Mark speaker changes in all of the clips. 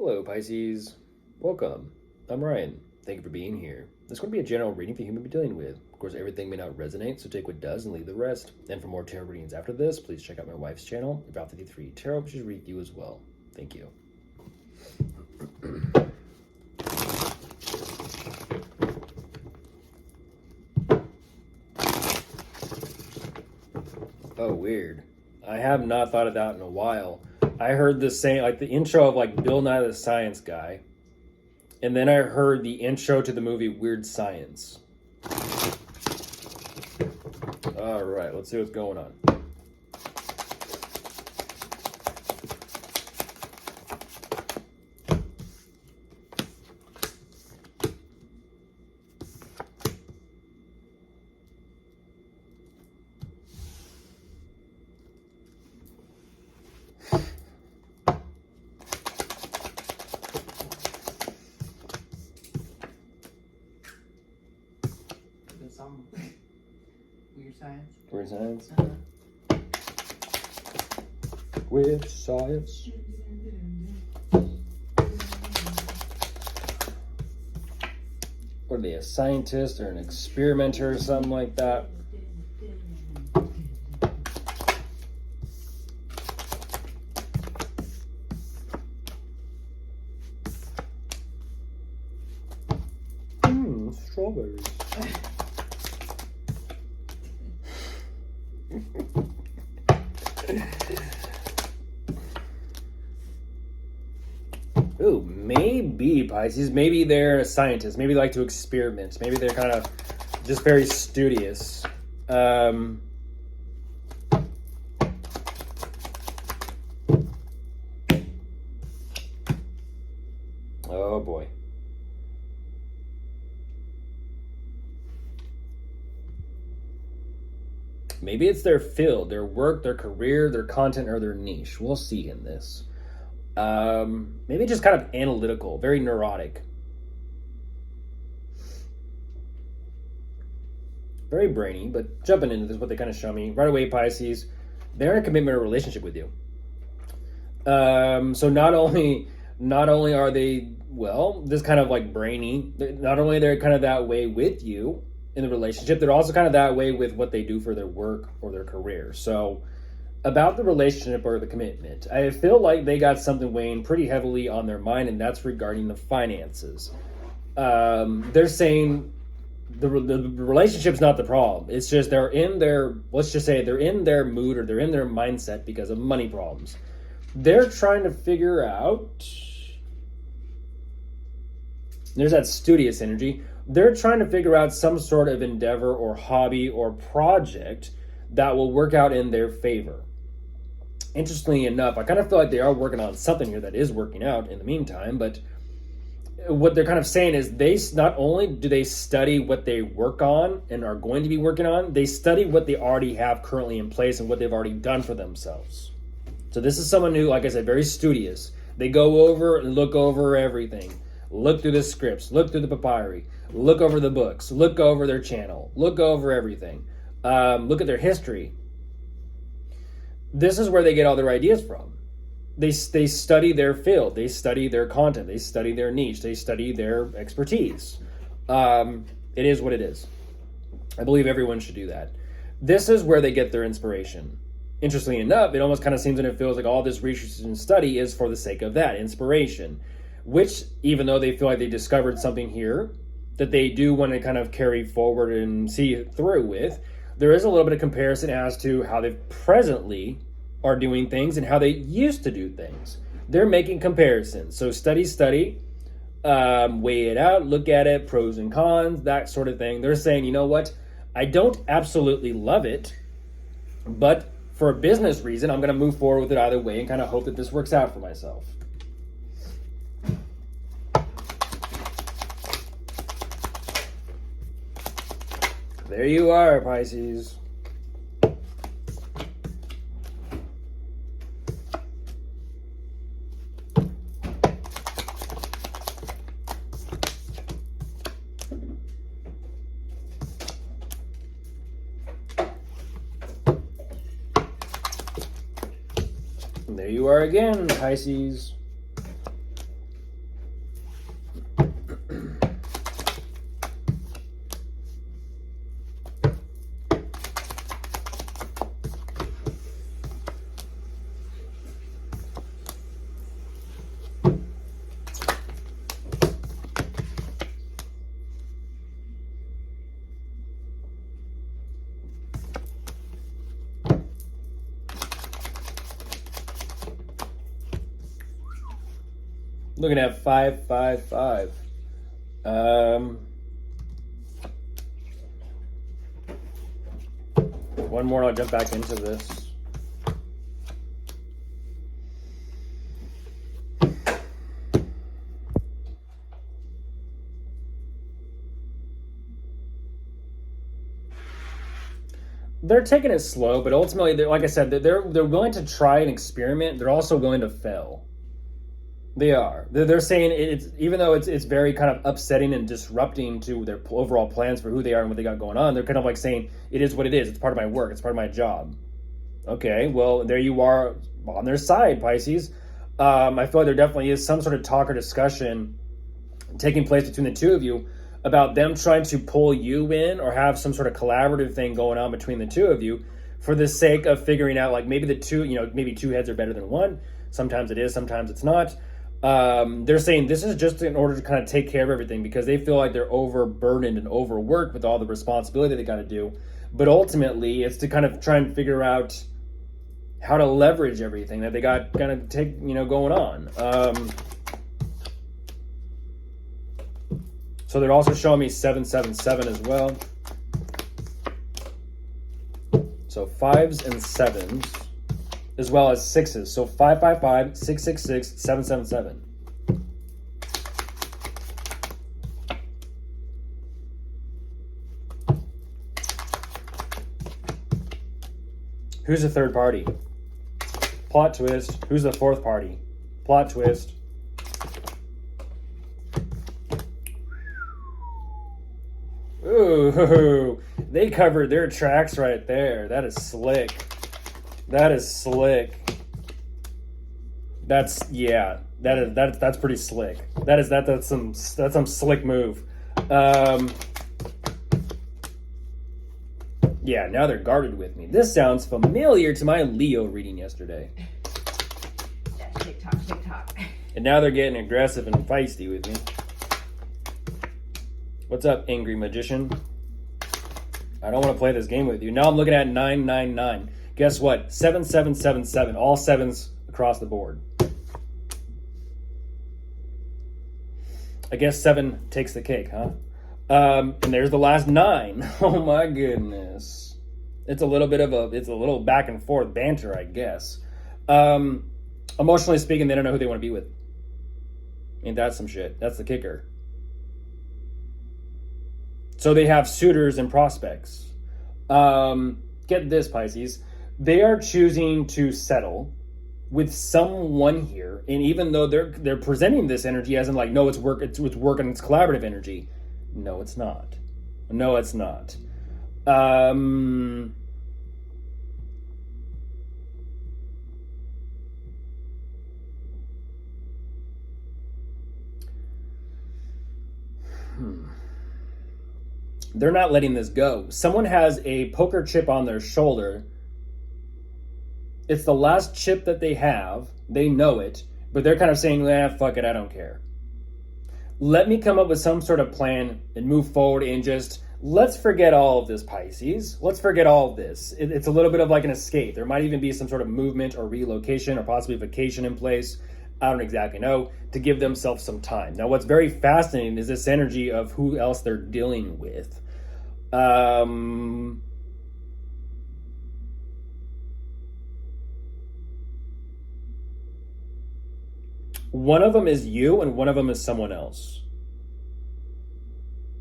Speaker 1: Hello, Pisces. Welcome. I'm Ryan. Thank you for being here. This is going to be a general reading for human to be dealing with. Of course, everything may not resonate, so take what does and leave the rest. And for more tarot readings after this, please check out my wife's channel, About 53 Tarot, which is read you as well. Thank you. Oh, weird. I have not thought of that in a while. I heard the same, like the intro of like Bill Nye the Science Guy. And then I heard the intro to the movie Weird Science. All right, let's see what's going on.
Speaker 2: Weird Science.
Speaker 1: Weird Science? Weird Science. What are they, a scientist or an experimenter or something like that? Strawberries. Ooh, maybe Pisces. Maybe they're a scientist. Maybe they like to experiment. Maybe they're kind of just very studious. Oh boy. Maybe it's their field, their work, their career, their content, or their niche. We'll see in this. Maybe just kind of analytical, very neurotic. Very brainy, but jumping into this, what they kind of show me. Right away, Pisces, they're in a commitment or relationship with you. So not only are they, well, this kind of like brainy, not only they're kind of that way with you in the relationship, they're also kind of that way with what they do for their work or their career. So about the relationship or the commitment, I feel like they got something weighing pretty heavily on their mind, and that's regarding the finances. They're saying the relationship's not the problem. It's just they're in their, let's just say they're in their mood or they're in their mindset because of money problems. They're trying to figure out, there's that studious energy. They're trying to figure out some sort of endeavor or hobby or project that will work out in their favor. Interestingly enough, I kind of feel like they are working on something here that is working out in the meantime, but what they're kind of saying is they not only do they study what they work on and are going to be working on, they study what they already have currently in place and what they've already done for themselves. So this is someone who, like I said, very studious. They go over and look over everything. Look through the scripts, look through the papyri, look over the books, look over their channel, look over everything. Look at their history. This is where they get all their ideas from. They study their field, they study their content, they study their niche, they study their expertise. It is what it is. I believe everyone should do that. This is where they get their inspiration. Interestingly enough, it almost kind of seems and it feels like all this research and study is for the sake of that, inspiration. Which, even though they feel like they discovered something here that they do want to kind of carry forward and see it through with, there is a little bit of comparison as to how they presently are doing things and how they used to do things. They're making comparisons. So study, weigh it out, look at it, pros and cons, that sort of thing. They're saying, you know what? I don't absolutely love it, but for a business reason, I'm going to move forward with it either way and kind of hope that this works out for myself. There you are, Pisces. There you are again, Pisces. Looking at 555. One more, I'll jump back into this. They're taking it slow, but ultimately, like I said, they're willing to try and experiment. They're also willing to fail. They are. They're saying it's, even though it's very kind of upsetting and disrupting to their overall plans for who they are and what they got going on. They're kind of like saying it is what it is. It's part of my work. It's part of my job. Okay, well, there you are on their side, Pisces. I feel like there definitely is some sort of talk or discussion taking place between the two of you about them trying to pull you in or have some sort of collaborative thing going on between the two of you for the sake of figuring out, like, maybe the two, maybe two heads are better than one. Sometimes it is, sometimes it's not. They're saying this is just in order to kind of take care of everything because they feel like they're overburdened and overworked with all the responsibility they got to do. But ultimately, it's to kind of try and figure out how to leverage everything that they got kind of going on. So they're also showing me 777 as well. So 5s and 7s, as well as 6s. So 555, 666, 777. Who's the third party? Plot twist. Who's the fourth party? Plot twist. Ooh, they covered their tracks right there. That is slick. That is slick. That's pretty slick. That's some slick move. Yeah, now they're guarded with me. This sounds familiar to my Leo reading yesterday.
Speaker 2: TikTok.
Speaker 1: And now they're getting aggressive and feisty with me. What's up, angry magician? I don't want to play this game with you. Now I'm looking at 999. Guess what? 7777. All sevens across the board. I guess 7 takes the cake, huh? And there's the last 9. Oh my goodness. It's a little back and forth banter, I guess. Emotionally speaking, they don't know who they want to be with. I mean, that's some shit. That's the kicker. So they have suitors and prospects. Get this, Pisces. They are choosing to settle with someone here, and even though they're presenting this energy as in like, no, it's work, it's work, and it's collaborative energy. No, it's not. No, it's not. They're not letting this go. Someone has a poker chip on their shoulder. It's the last chip that they have. They know it, but they're kind of saying, fuck it, I don't care. Let me come up with some sort of plan and move forward and just, let's forget all of this, Pisces. Let's forget all of this. It's a little bit of like an escape. There might even be some sort of movement or relocation or possibly vacation in place. I don't exactly know, to give themselves some time. Now, what's very fascinating is this energy of who else they're dealing with. One of them is you and one of them is someone else.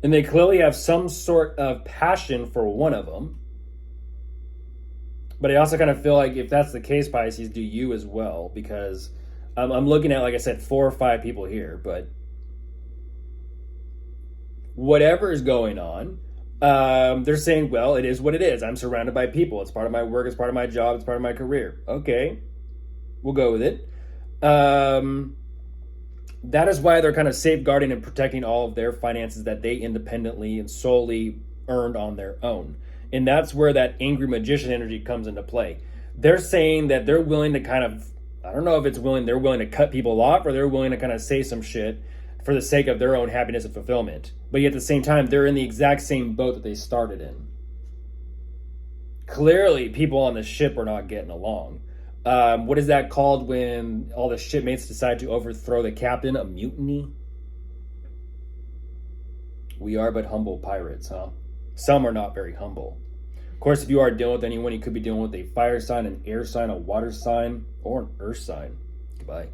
Speaker 1: And they clearly have some sort of passion for one of them. But I also kind of feel like if that's the case, Pisces, do you as well? Because I'm looking at, like I said, 4 or 5 people here. But whatever is going on, they're saying, well, it is what it is. I'm surrounded by people. It's part of my work. It's part of my job. It's part of my career. Okay, we'll go with it. That is why they're kind of safeguarding and protecting all of their finances that they independently and solely earned on their own. And that's where that angry magician energy comes into play. They're saying that they're willing to kind of, I don't know if it's they're willing to cut people off or they're willing to kind of say some shit for the sake of their own happiness and fulfillment. But yet at the same time, they're in the exact same boat that they started in. Clearly, people on the ship are not getting along. What is that called when all the shipmates decide to overthrow the captain? A mutiny? We are but humble pirates, huh? Some are not very humble. Of course, if you are dealing with anyone, you could be dealing with a fire sign, an air sign, a water sign, or an earth sign. Goodbye.